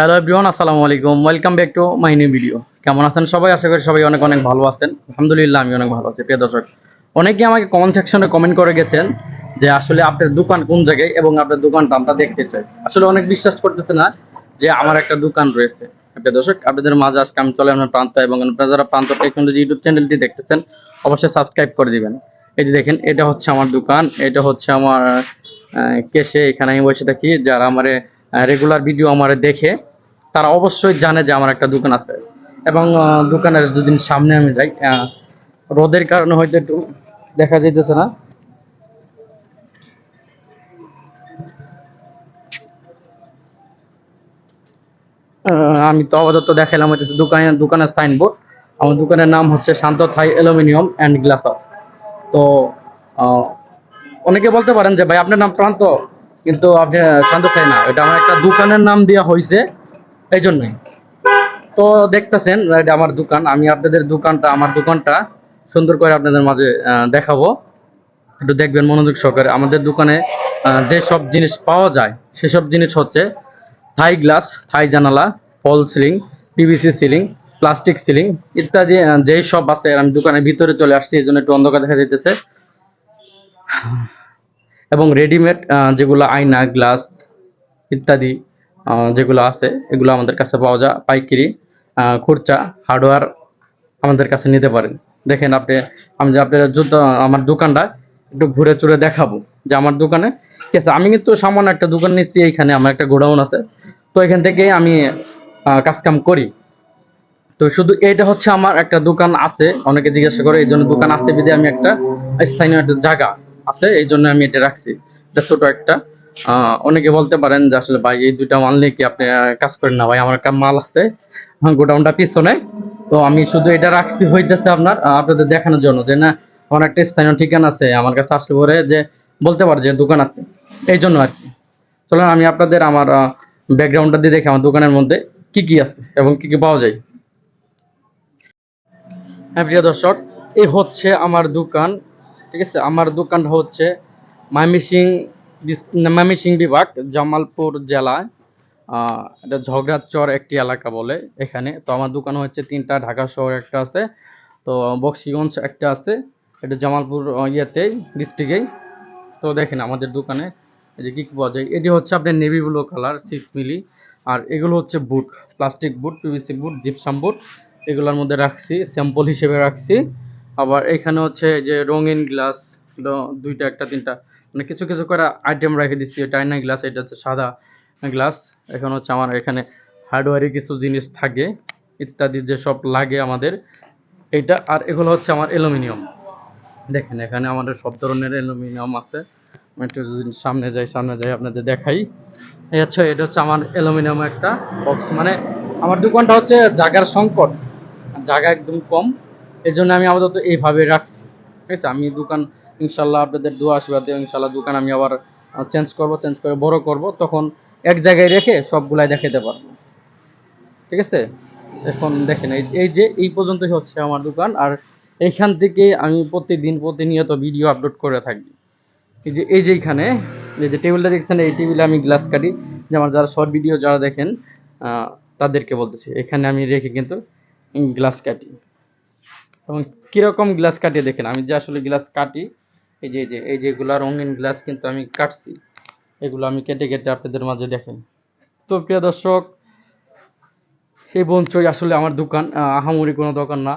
Hello everyone, আসসালামু আলাইকুম। Welcome back to my new video. কেমন আছেন সবাই? আশা করি সবাই অনেক অনেক ভালো আছেন। আলহামদুলিল্লাহ আমি অনেক ভালো আছি। প্রিয় দর্শক, অনেকে আমাকে কমেন্ট সেকশনে কমেন্ট করে গেছেন যে আসলে আপনার দোকান কোন জায়গায় এবং আপনার দোকানটা আমরা দেখতে চাই। আসলে অনেক বিশ্বাস করতেছে না যে আমার একটা দোকান রয়েছে। প্রিয় দর্শক, আপনাদের মাঝে আজকে আমি চলে আসলাম প্রান্ত, এবং আপনারা যারা প্রান্ত টেকনোলজি ইউটিউব চ্যানেলটি দেখতেছেন অবশ্যই সাবস্ক্রাইব করে দিবেন। এই যে দেখেন, এটা হচ্ছে আমার দোকান, এটা হচ্ছে আমার কেসে। এখানে আমি বসে থাকি। যারা আমার রেগুলার ভিডিও আমার দেখে তারা অবশ্যই জানে যে আমার একটা দোকান আছে। এবং দোকানের দুদিন সামনে আমি যাই, রোদের কারণে হয়তো একটু দেখা যাইতেছে না। আমি তো আপাতত দেখাইলাম হচ্ছে দোকানের সাইনবোর্ড। আমার দোকানের নাম হচ্ছে Shanta Thai aluminium and glass house. তো আহ, অনেকে বলতে পারেন যে ভাই আপনার নাম প্রান্ত, কিন্তু আপনি শান্ত থাই না, এটা আমার একটা দোকানের নাম দেওয়া হয়েছে এই জন্যই। তো দেখতেছেন এটা আমার দোকান। আমি আপনাদের আমার দোকানটা সুন্দর করে আপনাদের মাঝে দেখাবো। একটু দেখবেন মনোযোগ সহকারে। আমাদের দোকানে যে সব জিনিস পাওয়া যায় সেসব জিনিস হচ্ছে থাই গ্লাস, থাই জানালা, false ceiling, PVC ceiling, plastic ceiling ইত্যাদি। যেই সব আছে, আমি দোকানের ভিতরে চলে আসছি, এই জন্য একটু অন্ধকার দেখা যাইতেছে। এবং রেডিমেড যেগুলো আয়না, গ্লাস ইত্যাদি যেগুলো আছে এগুলো আমাদের কাছে পাওয়া যায় পাইকারি, খুচরা, হার্ডওয়্যার আমাদের কাছে নিতে পারেন। দেখেন আপনি, আমি যে আপনার জুতো আমার দোকানটা একটু ঘুরে চুরে দেখাবো যে আমার দোকানে ঠিক আছে। আমি কিন্তু সামান্য একটা দোকান নিচ্ছি, এইখানে আমার একটা গোডাউন আছে। তো এখান থেকে আমি কাজ কাম করি। তো শুধু এটা হচ্ছে আমার একটা দোকান আছে, অনেকে জিজ্ঞাসা করে, এই জন্য দোকান আছে বিধে আমি একটা স্থানীয় একটা জায়গা আছে এই জন্য আমি এটা রাখছি। এটা ছোট একটা। অনেকে বলতে পারেন যে আসলে ভাই এই দুইটা মাল নিয়ে কি আপনি কাজ করেন না? ভাই আমার একটা মাল আছে গোডাউনটা পিছনে। তো আমি শুধু এটা রাখছি হইতেছে আপনাদের দেখানোর জন্য যে না, আমার একটা স্থানীয় ঠিকানা আছে, আমার কাছে আসলে পরে যে বলতে পারে যে দোকান আছে, এই জন্য আর কি। চলেন আমি আপনাদের আমার ব্যাকগ্রাউন্ডটা দিয়ে দেখি আমার দোকানের মধ্যে কি কি আছে এবং কি কি পাওয়া যায়। হ্যাঁ প্রিয় দর্শক, এই হচ্ছে আমার দোকান। ঠিক আছে, আমার দোকানটা হচ্ছে ময়মনসিংহ ময়মনসিংহ বিভাগ, জামালপুর জেলায় এটা ঝগড়াচর একটি এলাকা বলে এখানে। তো আমার দোকান হচ্ছে তিনটা, ঢাকা শহর একটা আছে, তো বক্সিগঞ্জ একটা আছে, এটা জামালপুর ইয়েতেই, ডিস্ট্রিক্টেই। তো দেখেন আমাদের দোকানে এই যে কি কি পাওয়া যায়। এটি হচ্ছে আপনার নেভি ব্লু কালার 6 মিলি। আর এগুলো হচ্ছে বুট, প্লাস্টিক বুট, পিভিসি বুট, জিপসাম বুট। এগুলোর মধ্যে রাখছি, স্যাম্পল হিসেবে রাখছি। আবার এখানে হচ্ছে যে রঙিন গ্লাস, দুইটা, একটা, তিনটা, মানে কিছু কিছু করে আইটেম রেখে দিচ্ছি। এটা আয়না গ্লাস, এটা হচ্ছে সাদা গ্লাস। এখন হচ্ছে আমার এখানে হার্ডওয়্যারে কিছু জিনিস থাকে ইত্যাদি যেসব লাগে আমাদের এইটা। আর এগুলো হচ্ছে আমার অ্যালুমিনিয়াম। দেখেন এখানে আমাদের সব ধরনের অ্যালুমিনিয়াম আছে। আমি একটু যদি সামনে যাই আপনাদের দেখাই। আচ্ছা, এটা হচ্ছে আমার অ্যালুমিনিয়াম একটা বক্স। মানে আমার দোকানটা হচ্ছে জায়গার সংকট, জায়গা একদম কম, এই জন্য আমি আপাতত এইভাবে রাখছি। ঠিক আছে, আমি দোকান ইনশাল্লাহ আপনাদের দোয়া আশীর্বাদে ইনশাল্লাহ দোকান আমি আবার চেঞ্জ করে বড় করব, তখন এক জায়গায় রেখে সবগুলাই দেখাতে পারবো। ঠিক আছে, এখন দেখেন এই যে এই পর্যন্তই হচ্ছে আমার দোকান। আর এইখান থেকে আমি প্রতিনিয়ত ভিডিও আপলোড করে থাকি। এই যে এখানে এই যে টেবিলটা দেখছেন, এই টেবিলে আমি গ্লাস কাটি। যেমন যারা শর্ট ভিডিও যারা দেখেন তাদেরকে বলতেছি, এখানে আমি রেখে কিন্তু গ্লাস কাটি। এবং কিরকম গ্লাস কাটিয়ে দেখেন, আমি যে আসলে গ্লাস কাটি, এই যেগুলা রঙিন গ্লাস কিন্তু আমি কাটছি, এগুলো আমি কেটে কেটে আপনাদের মাঝে দেখেন। তো প্রিয় দর্শক, এই পর্যন্তই আসলে আমার দোকান। আহামরি কোনো দোকান না,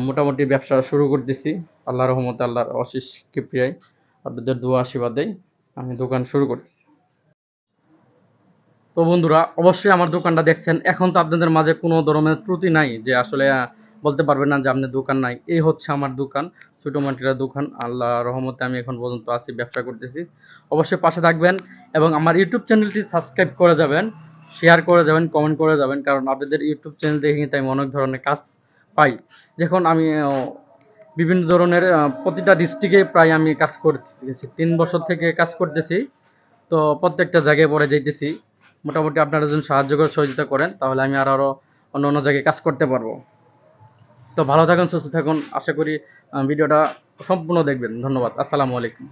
মোটামুটি ব্যবসা শুরু করতেছি। আল্লাহর রহমতে, আল্লাহর অশেষ কৃপায়, আপনাদের দোয়া আশীর্বাদেই আমি দোকান শুরু করতেছি। তো বন্ধুরা, অবশ্যই আমার দোকানটা দেখছেন। এখন তো আপনাদের মাঝে কোনো ধরনের ত্রুটি নাই যে আসলে বলতে পারবেন না যে আপনার দোকান নাই। এই হচ্ছে আমার দোকান, ছোটো মাটিরা দোকান। আল্লাহ রহমতে আমি এখন পর্যন্ত আছি, ব্যবসা করতেছি। অবশ্যই পাশে থাকবেন এবং আমার ইউটিউব চ্যানেলটি সাবস্ক্রাইব করে যাবেন, শেয়ার করে যাবেন, কমেন্ট করে যাবেন। কারণ আপনাদের ইউটিউব চ্যানেল দেখে কিন্তু আমি অনেক ধরনের কাজ পাই। যখন আমি বিভিন্ন ধরনের প্রতিটা ডিস্ট্রিক্টে প্রায় আমি কাজ করতেছি, 3 বছর থেকে কাজ করতেছি। তো প্রত্যেকটা জায়গায় পরে যাইতেছি। মোটামুটি আপনারা যদি সাহায্য করে সহযোগিতা করেন তাহলে আমি আরও অন্য অন্য জায়গায় কাজ করতে পারবো। তো ভালো থাকুন, সুস্থ থাকুন। আশা করি ভিডিওটা সম্পূর্ণ দেখবেন। ধন্যবাদ। আসসালামু আলাইকুম।